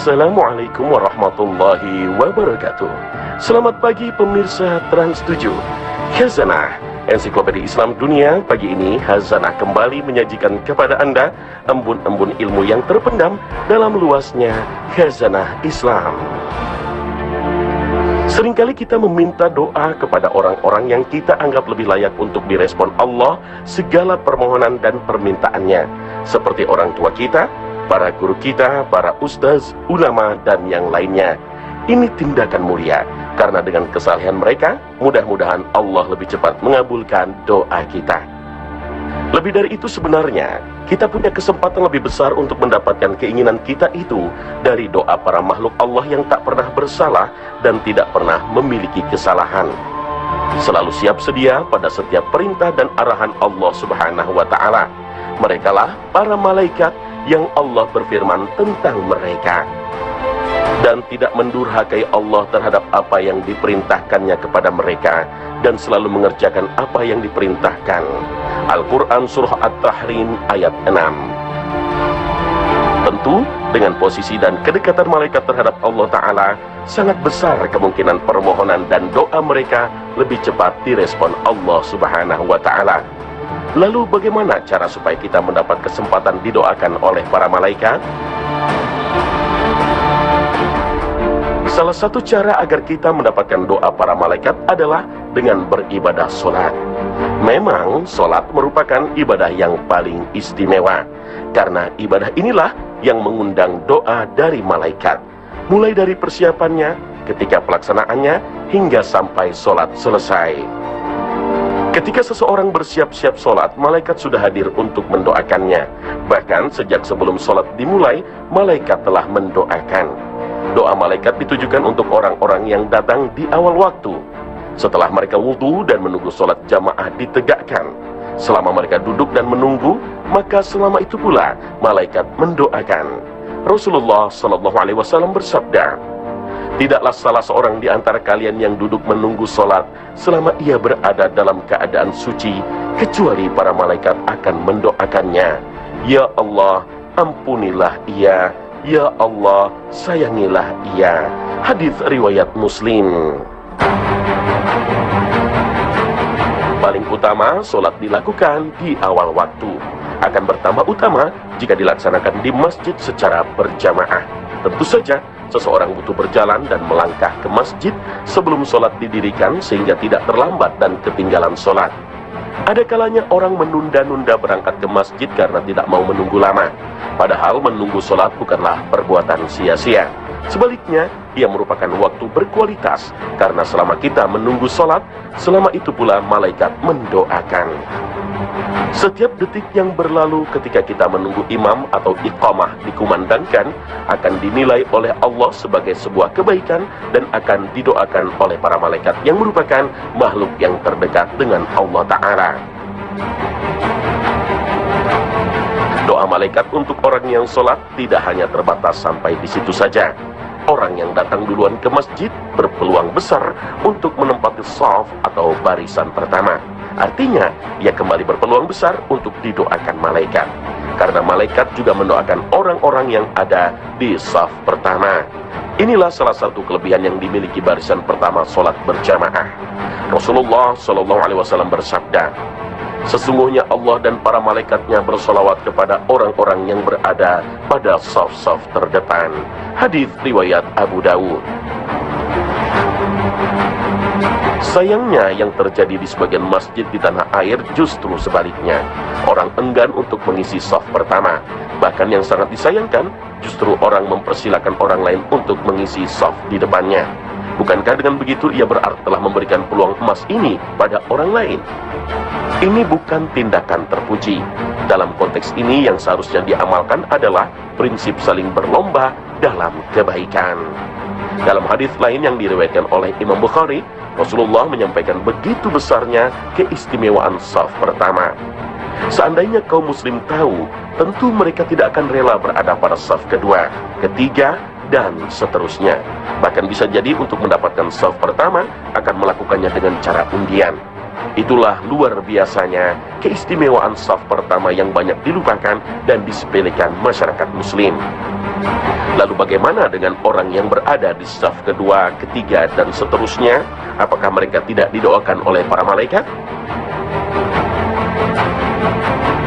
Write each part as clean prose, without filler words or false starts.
Assalamualaikum warahmatullahi wabarakatuh. Selamat pagi pemirsa Trans 7. Khazanah Ensiklopedia Islam Dunia. Pagi ini Khazanah kembali menyajikan kepada Anda embun-embun ilmu yang terpendam dalam luasnya Khazanah Islam. Seringkali kita meminta doa kepada orang-orang yang kita anggap lebih layak untuk direspon Allah segala permohonan dan permintaannya, seperti orang tua kita, para guru kita, para ustaz, ulama, dan yang lainnya. Ini tindakan mulia, karena dengan kesalehan mereka, mudah-mudahan Allah lebih cepat mengabulkan doa kita. Lebih dari itu sebenarnya, kita punya kesempatan lebih besar untuk mendapatkan keinginan kita itu dari doa para makhluk Allah yang tak pernah bersalah dan tidak pernah memiliki kesalahan. Selalu siap sedia pada setiap perintah dan arahan Allah Subhanahu wa Ta'ala. Merekalah para malaikat yang Allah berfirman tentang mereka, dan tidak mendurhakai Allah terhadap apa yang diperintahkannya kepada mereka, dan selalu mengerjakan apa yang diperintahkan. Al-Quran Surah At-Tahrim ayat 6. Tentu dengan posisi dan kedekatan malaikat terhadap Allah Ta'ala, sangat besar kemungkinan permohonan dan doa mereka lebih cepat direspon Allah Subhanahu wa Ta'ala. Lalu bagaimana cara supaya kita mendapat kesempatan didoakan oleh para malaikat? Salah satu cara agar kita mendapatkan doa para malaikat adalah dengan beribadah sholat. Memang sholat merupakan ibadah yang paling istimewa, karena ibadah inilah yang mengundang doa dari malaikat, mulai dari persiapannya, ketika pelaksanaannya, hingga sampai sholat selesai. Ketika seseorang bersiap-siap sholat, malaikat sudah hadir untuk mendoakannya. Bahkan sejak sebelum sholat dimulai, malaikat telah mendoakan. Doa malaikat ditujukan untuk orang-orang yang datang di awal waktu, setelah mereka wudhu dan menunggu sholat jamaah ditegakkan. Selama mereka duduk dan menunggu, maka selama itu pula malaikat mendoakan. Rasulullah SAW bersabda, "Tidaklah salah seorang di antara kalian yang duduk menunggu sholat selama ia berada dalam keadaan suci, kecuali para malaikat akan mendoakannya. Ya Allah, ampunilah ia. Ya Allah, sayangilah ia." Hadis riwayat Muslim. Paling utama, sholat dilakukan di awal waktu. Akan bertambah utama jika dilaksanakan di masjid secara berjamaah. Tentu saja, seseorang butuh berjalan dan melangkah ke masjid sebelum sholat didirikan sehingga tidak terlambat dan ketinggalan sholat. Ada kalanya orang menunda-nunda berangkat ke masjid karena tidak mau menunggu lama. Padahal menunggu sholat bukanlah perbuatan sia-sia. Sebaliknya, ia merupakan waktu berkualitas, karena selama kita menunggu sholat, selama itu pula malaikat mendoakan. Setiap detik yang berlalu ketika kita menunggu imam atau iqamah dikumandangkan akan dinilai oleh Allah sebagai sebuah kebaikan dan akan didoakan oleh para malaikat yang merupakan makhluk yang terdekat dengan Allah Ta'ala. Doa malaikat untuk orang yang sholat tidak hanya terbatas sampai di situ saja. Orang yang datang duluan ke masjid berpeluang besar untuk menempati shaf atau barisan pertama. Artinya, ia kembali berpeluang besar untuk didoakan malaikat, karena malaikat juga mendoakan orang-orang yang ada di shaf pertama. Inilah salah satu kelebihan yang dimiliki barisan pertama sholat berjamaah. Rasulullah SAW bersabda, "Sesungguhnya Allah dan para malaikatnya bersolawat kepada orang-orang yang berada pada shaf-shaf terdepan." Hadis riwayat Abu Dawud. Sayangnya yang terjadi di sebagian masjid di tanah air justru sebaliknya. Orang enggan untuk mengisi shaf pertama. Bahkan yang sangat disayangkan, justru orang mempersilahkan orang lain untuk mengisi shaf di depannya. Bukankah dengan begitu ia berarti telah memberikan peluang emas ini pada orang lain? Ini bukan tindakan terpuji. Dalam konteks ini yang seharusnya diamalkan adalah prinsip saling berlomba dalam kebaikan. Dalam hadis lain yang diriwayatkan oleh Imam Bukhari, Rasulullah menyampaikan begitu besarnya keistimewaan shaf pertama. Seandainya kaum muslim tahu, tentu mereka tidak akan rela berada pada shaf kedua, ketiga, dan seterusnya. Bahkan bisa jadi untuk mendapatkan shaf pertama akan melakukannya dengan cara undian. Itulah luar biasanya keistimewaan saf pertama yang banyak dilupakan dan disepelekan masyarakat muslim. Lalu bagaimana dengan orang yang berada di saf kedua, ketiga, dan seterusnya? Apakah mereka tidak didoakan oleh para malaikat?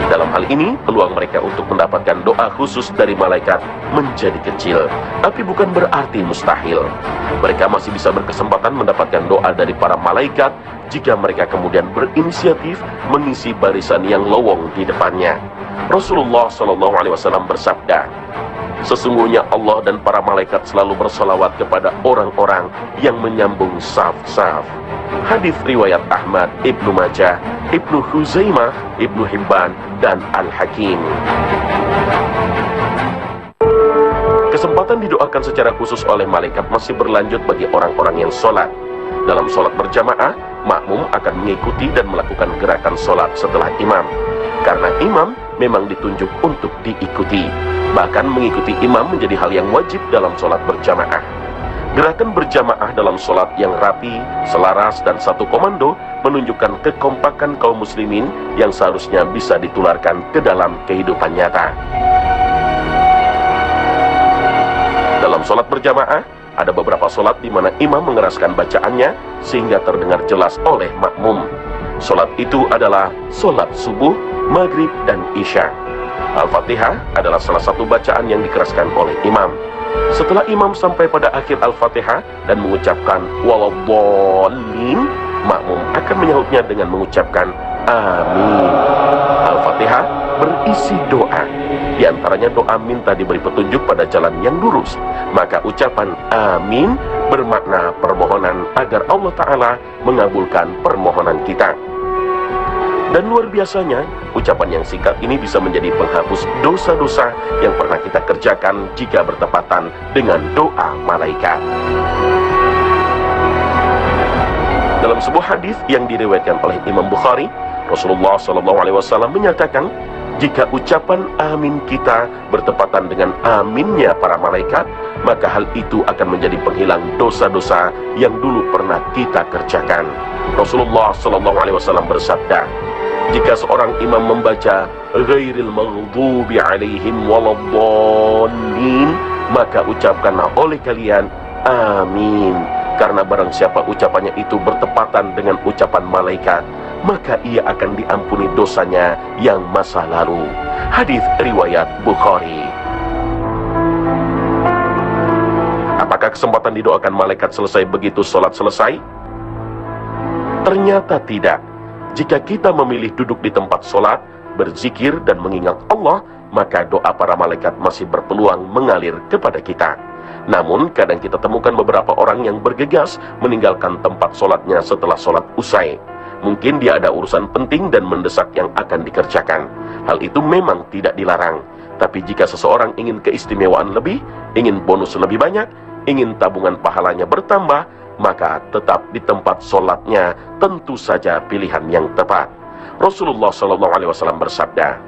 Dalam hal ini, peluang mereka untuk mendapatkan doa khusus dari malaikat menjadi kecil, tapi bukan berarti mustahil. Mereka masih bisa berkesempatan mendapatkan doa dari para malaikat jika mereka kemudian berinisiatif mengisi barisan yang lowong di depannya. Rasulullah SAW bersabda, sesungguhnya Allah dan para malaikat selalu bersalawat kepada orang-orang yang menyambung saf-saf. Hadis riwayat Ahmad, Ibnu Majah, Ibnu Huzaimah, Ibnu Hibban, dan Al-Hakim. Kesempatan didoakan secara khusus oleh malaikat masih berlanjut bagi orang-orang yang sholat. Dalam sholat berjamaah, makmum akan mengikuti dan melakukan gerakan sholat setelah imam. Karena imam memang ditunjuk untuk diikuti. Bahkan mengikuti imam menjadi hal yang wajib dalam sholat berjamaah. Gerakan berjamaah dalam sholat yang rapi, selaras, dan satu komando menunjukkan kekompakan kaum muslimin yang seharusnya bisa ditularkan ke dalam kehidupan nyata. Dalam sholat berjamaah, ada beberapa sholat di mana imam mengeraskan bacaannya sehingga terdengar jelas oleh makmum. Sholat itu adalah sholat subuh, maghrib, dan isya. Al-Fatihah adalah salah satu bacaan yang dikeraskan oleh imam. Setelah imam sampai pada akhir Al-Fatihah dan mengucapkan waladhdallin, makmum akan menyahutnya dengan mengucapkan amin. Al-Fatihah berisi doa. Di antaranya doa minta diberi petunjuk pada jalan yang lurus. Maka ucapan amin bermakna permohonan agar Allah Ta'ala mengabulkan permohonan kita. Dan luar biasanya, ucapan yang singkat ini bisa menjadi penghapus dosa-dosa yang pernah kita kerjakan jika bertepatan dengan doa malaikat. Dalam sebuah hadis yang diriwayatkan oleh Imam Bukhari, Rasulullah SAW menyatakan, jika ucapan amin kita bertepatan dengan aminnya para malaikat, maka hal itu akan menjadi penghilang dosa-dosa yang dulu pernah kita kerjakan. Rasulullah SAW bersabda, jika seorang imam membaca ghairil maghdubi alaihim waladdallin, maka ucapkanlah oleh kalian amin. Karena barang siapa ucapannya itu bertepatan dengan ucapan malaikat, maka ia akan diampuni dosanya yang masa lalu. Hadis riwayat Bukhari. Apakah kesempatan didoakan malaikat selesai begitu sholat selesai? Ternyata tidak. Jika kita memilih duduk di tempat sholat, berzikir dan mengingat Allah, maka doa para malaikat masih berpeluang mengalir kepada kita. Namun kadang kita temukan beberapa orang yang bergegas meninggalkan tempat sholatnya setelah sholat usai. Mungkin dia ada urusan penting dan mendesak yang akan dikerjakan. Hal itu memang tidak dilarang. Tapi jika seseorang ingin keistimewaan lebih, ingin bonus lebih banyak, ingin tabungan pahalanya bertambah, maka tetap di tempat sholatnya tentu saja pilihan yang tepat. Rasulullah SAW bersabda,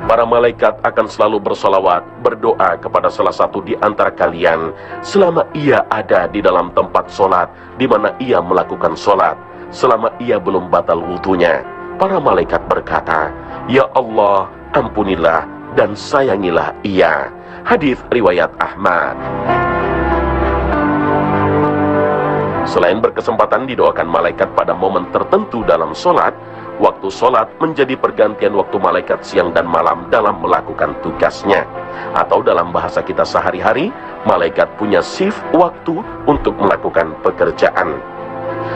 para malaikat akan selalu bersolawat, berdoa kepada salah satu di antara kalian selama ia ada di dalam tempat sholat di mana ia melakukan sholat, selama ia belum batal wudunya. Para malaikat berkata, ya Allah, ampunilah dan sayangilah ia. Hadis riwayat Ahmad. Selain berkesempatan didoakan malaikat pada momen tertentu dalam sholat, waktu sholat menjadi pergantian waktu malaikat siang dan malam dalam melakukan tugasnya. Atau dalam bahasa kita sehari-hari, malaikat punya shift waktu untuk melakukan pekerjaan.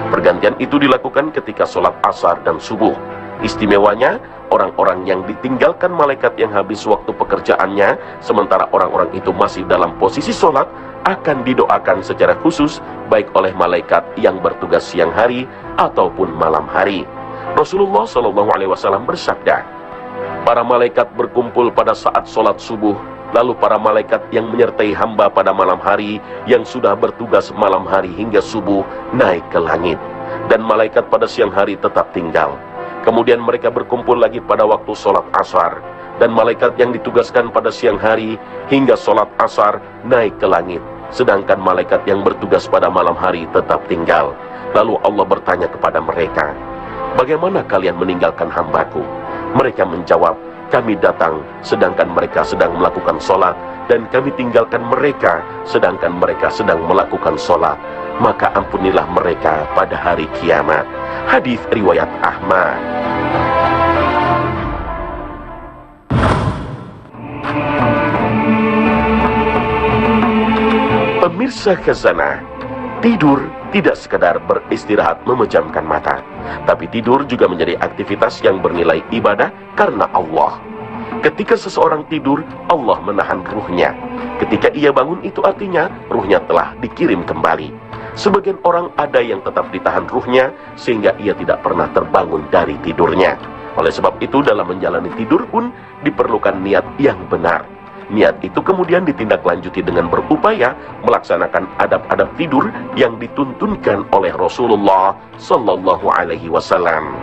Pergantian itu dilakukan ketika sholat asar dan subuh. Istimewanya, orang-orang yang ditinggalkan malaikat yang habis waktu pekerjaannya, sementara orang-orang itu masih dalam posisi sholat, akan didoakan secara khusus baik oleh malaikat yang bertugas siang hari ataupun malam hari. Rasulullah SAW bersabda, para malaikat berkumpul pada saat sholat subuh, lalu para malaikat yang menyertai hamba pada malam hari yang sudah bertugas malam hari hingga subuh naik ke langit, dan malaikat pada siang hari tetap tinggal. Kemudian mereka berkumpul lagi pada waktu sholat asar, dan malaikat yang ditugaskan pada siang hari hingga sholat asar naik ke langit, sedangkan malaikat yang bertugas pada malam hari tetap tinggal. Lalu Allah bertanya kepada mereka, bagaimana kalian meninggalkan hambaku? Mereka menjawab, kami datang sedangkan mereka sedang melakukan sholat, dan kami tinggalkan mereka sedangkan mereka sedang melakukan sholat. Maka ampunilah mereka pada hari kiamat. Hadis riwayat Ahmad. Pemirsa Khazanah, tidur tidak sekadar beristirahat memejamkan mata, tapi tidur juga menjadi aktivitas yang bernilai ibadah karena Allah. Ketika seseorang tidur, Allah menahan ruhnya. Ketika ia bangun, itu artinya ruhnya telah dikirim kembali. Sebagian orang ada yang tetap ditahan ruhnya sehingga ia tidak pernah terbangun dari tidurnya. Oleh sebab itu, dalam menjalani tidur pun diperlukan niat yang benar. Niat itu kemudian ditindaklanjuti dengan berupaya melaksanakan adab-adab tidur yang dituntunkan oleh Rasulullah Sallallahu Alaihi Wasallam.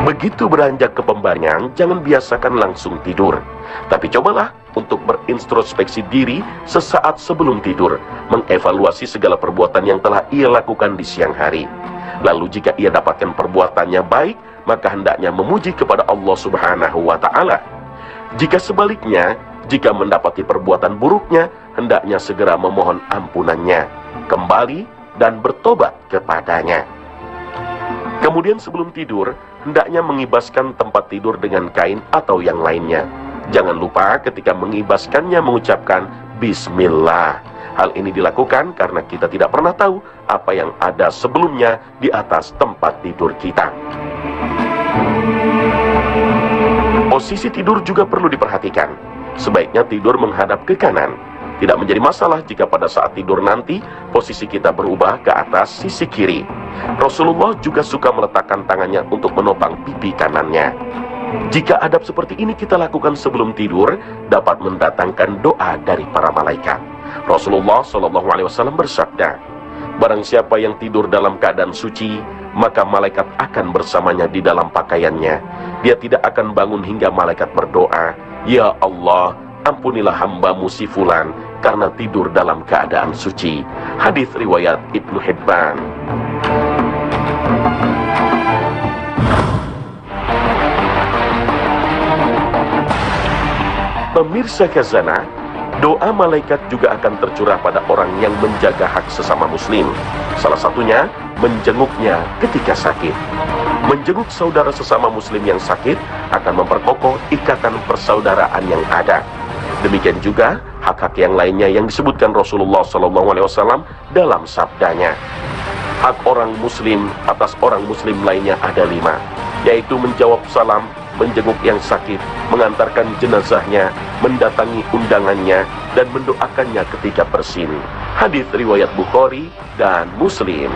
Begitu beranjak ke pembaringan, jangan biasakan langsung tidur, tapi cobalah untuk berintrospeksi diri sesaat sebelum tidur, mengevaluasi segala perbuatan yang telah ia lakukan di siang hari. Lalu jika ia dapatkan perbuatannya baik, maka hendaknya memuji kepada Allah Subhanahu wa Ta'ala. Jika sebaliknya, jika mendapati perbuatan buruknya, hendaknya segera memohon ampunannya, kembali dan bertobat kepadanya. Kemudian sebelum tidur, hendaknya mengibaskan tempat tidur dengan kain atau yang lainnya. Jangan lupa ketika mengibaskannya mengucapkan Bismillah. Hal ini dilakukan karena kita tidak pernah tahu apa yang ada sebelumnya di atas tempat tidur kita. Posisi tidur juga perlu diperhatikan. Sebaiknya tidur menghadap ke kanan. Tidak menjadi masalah jika pada saat tidur nanti posisi kita berubah ke atas sisi kiri. Rasulullah juga suka meletakkan tangannya untuk menopang pipi kanannya. Jika adab seperti ini kita lakukan sebelum tidur, dapat mendatangkan doa dari para malaikat. Rasulullah SAW bersabda, barang siapa yang tidur dalam keadaan suci, maka malaikat akan bersamanya di dalam pakaiannya. Dia tidak akan bangun hingga malaikat berdoa, ya Allah, ampunilah hambamu si fulan karena tidur dalam keadaan suci. Hadis riwayat Ibnu Hibban. Pemirsa Khazanah, doa malaikat juga akan tercurah pada orang yang menjaga hak sesama muslim. Salah satunya, menjenguknya ketika sakit. Menjenguk saudara sesama muslim yang sakit akan memperkokoh ikatan persaudaraan yang ada. Demikian juga hak-hak yang lainnya yang disebutkan Rasulullah SAW dalam sabdanya. Hak orang muslim atas orang muslim lainnya ada 5, yaitu menjawab salam, menjenguk yang sakit, mengantarkan jenazahnya, mendatangi undangannya, dan mendoakannya ketika bersin. Hadis riwayat Bukhari dan Muslim.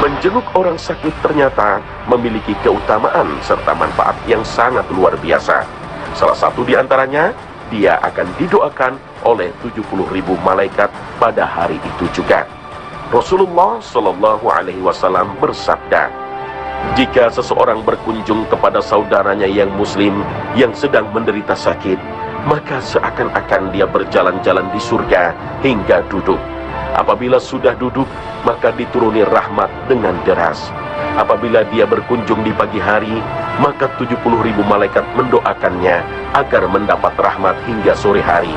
Menjenguk orang sakit ternyata memiliki keutamaan serta manfaat yang sangat luar biasa. Salah satu di antaranya, dia akan didoakan oleh 70.000 malaikat pada hari itu juga. Rasulullah SAW bersabda, jika seseorang berkunjung kepada saudaranya yang muslim yang sedang menderita sakit, maka seakan-akan dia berjalan-jalan di surga hingga duduk. Apabila sudah duduk, maka dituruni rahmat dengan deras. Apabila dia berkunjung di pagi hari, maka 70.000 malaikat mendoakannya agar mendapat rahmat hingga sore hari.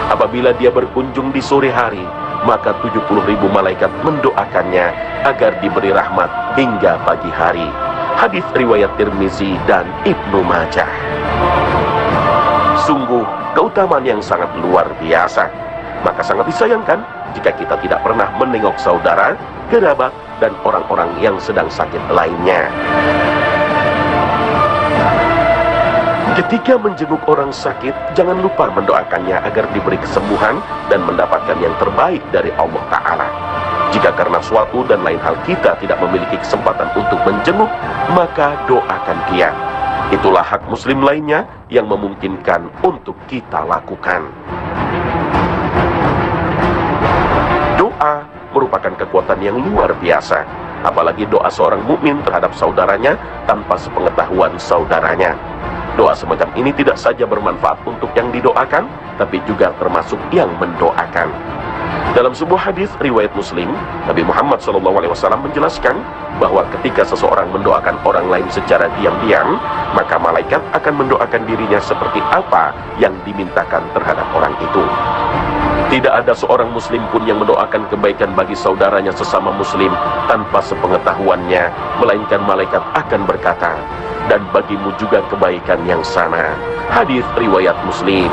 Apabila dia berkunjung di sore hari, maka 70.000 malaikat mendoakannya agar diberi rahmat hingga pagi hari. Hadis riwayat Tirmizi dan Ibnu Majah. Sungguh keutamaan yang sangat luar biasa. Maka sangat disayangkan jika kita tidak pernah menengok saudara, kerabat, dan orang-orang yang sedang sakit lainnya. Ketika menjenguk orang sakit, jangan lupa mendoakannya agar diberi kesembuhan dan mendapatkan yang terbaik dari Allah Ta'ala. Jika karena suatu dan lain hal kita tidak memiliki kesempatan untuk menjenguk, maka doakan dia. Itulah hak muslim lainnya yang memungkinkan untuk kita lakukan. Doa merupakan kekuatan yang luar biasa, apalagi doa seorang mukmin terhadap saudaranya tanpa sepengetahuan saudaranya. Doa semacam ini tidak saja bermanfaat untuk yang didoakan, tapi juga termasuk yang mendoakan. Dalam sebuah hadis riwayat Muslim, Nabi Muhammad SAW menjelaskan bahwa ketika seseorang mendoakan orang lain secara diam-diam, maka malaikat akan mendoakan dirinya seperti apa yang dimintakan terhadap orang itu. Tidak ada seorang muslim pun yang mendoakan kebaikan bagi saudaranya sesama muslim tanpa sepengetahuannya, melainkan malaikat akan berkata, "Dan bagimu juga kebaikan yang sama." Hadis riwayat Muslim.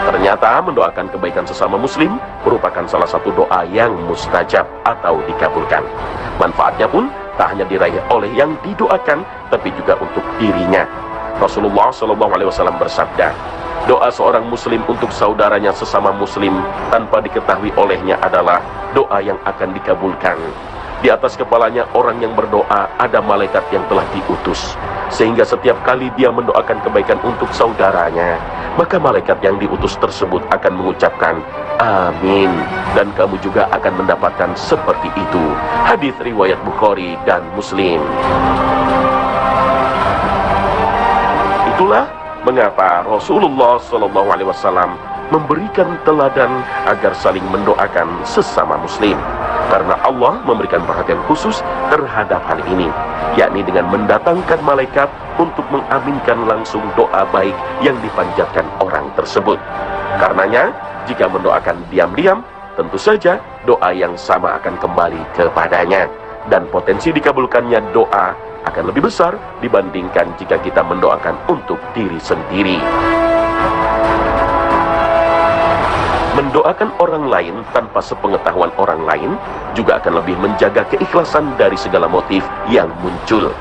Ternyata mendoakan kebaikan sesama muslim merupakan salah satu doa yang mustajab atau dikabulkan. Manfaatnya pun tak hanya diraih oleh yang didoakan, tapi juga untuk dirinya. Rasulullah SAW bersabda, doa seorang muslim untuk saudaranya sesama muslim tanpa diketahui olehnya adalah doa yang akan dikabulkan. Di atas kepalanya orang yang berdoa ada malaikat yang telah diutus, sehingga setiap kali dia mendoakan kebaikan untuk saudaranya, maka malaikat yang diutus tersebut akan mengucapkan amin, dan kamu juga akan mendapatkan seperti itu. Hadis riwayat Bukhari dan Muslim. Itulah mengapa Rasulullah SAW memberikan teladan agar saling mendoakan sesama muslim, karena Allah memberikan perhatian khusus terhadap hal ini, yakni dengan mendatangkan malaikat untuk mengaminkan langsung doa baik yang dipanjatkan orang tersebut. Karenanya, jika mendoakan diam-diam, tentu saja doa yang sama akan kembali kepadanya, dan potensi dikabulkannya doa akan lebih besar dibandingkan jika kita mendoakan untuk diri sendiri. Mendoakan orang lain tanpa sepengetahuan orang lain juga akan lebih menjaga keikhlasan dari segala motif yang muncul.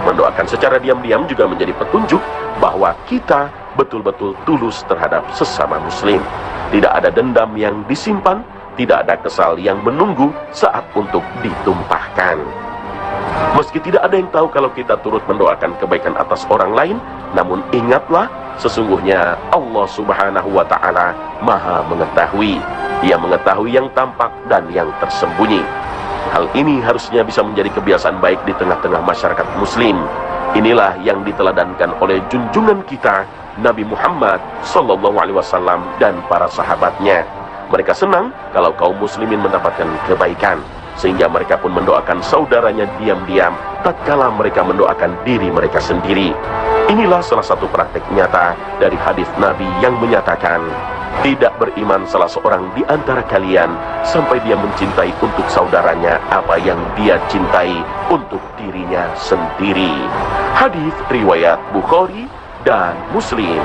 Mendoakan secara diam-diam juga menjadi petunjuk bahwa kita betul-betul tulus terhadap sesama muslim. Tidak ada dendam yang disimpan, tidak ada kesal yang menunggu saat untuk ditumpahkan. Meski tidak ada yang tahu kalau kita turut mendoakan kebaikan atas orang lain, namun ingatlah, sesungguhnya Allah Subhanahu wa Ta'ala Maha mengetahui. Dia mengetahui yang tampak dan yang tersembunyi. Hal ini harusnya bisa menjadi kebiasaan baik di tengah-tengah masyarakat muslim. Inilah yang diteladankan oleh junjungan kita Nabi Muhammad SAW dan para sahabatnya. Mereka senang kalau kaum muslimin mendapatkan kebaikan, sehingga mereka pun mendoakan saudaranya diam-diam tatkala mereka mendoakan diri mereka sendiri. Inilah salah satu praktek nyata dari hadis Nabi yang menyatakan, tidak beriman salah seorang di antara kalian sampai dia mencintai untuk saudaranya apa yang dia cintai untuk dirinya sendiri. Hadis riwayat Bukhari dan Muslim.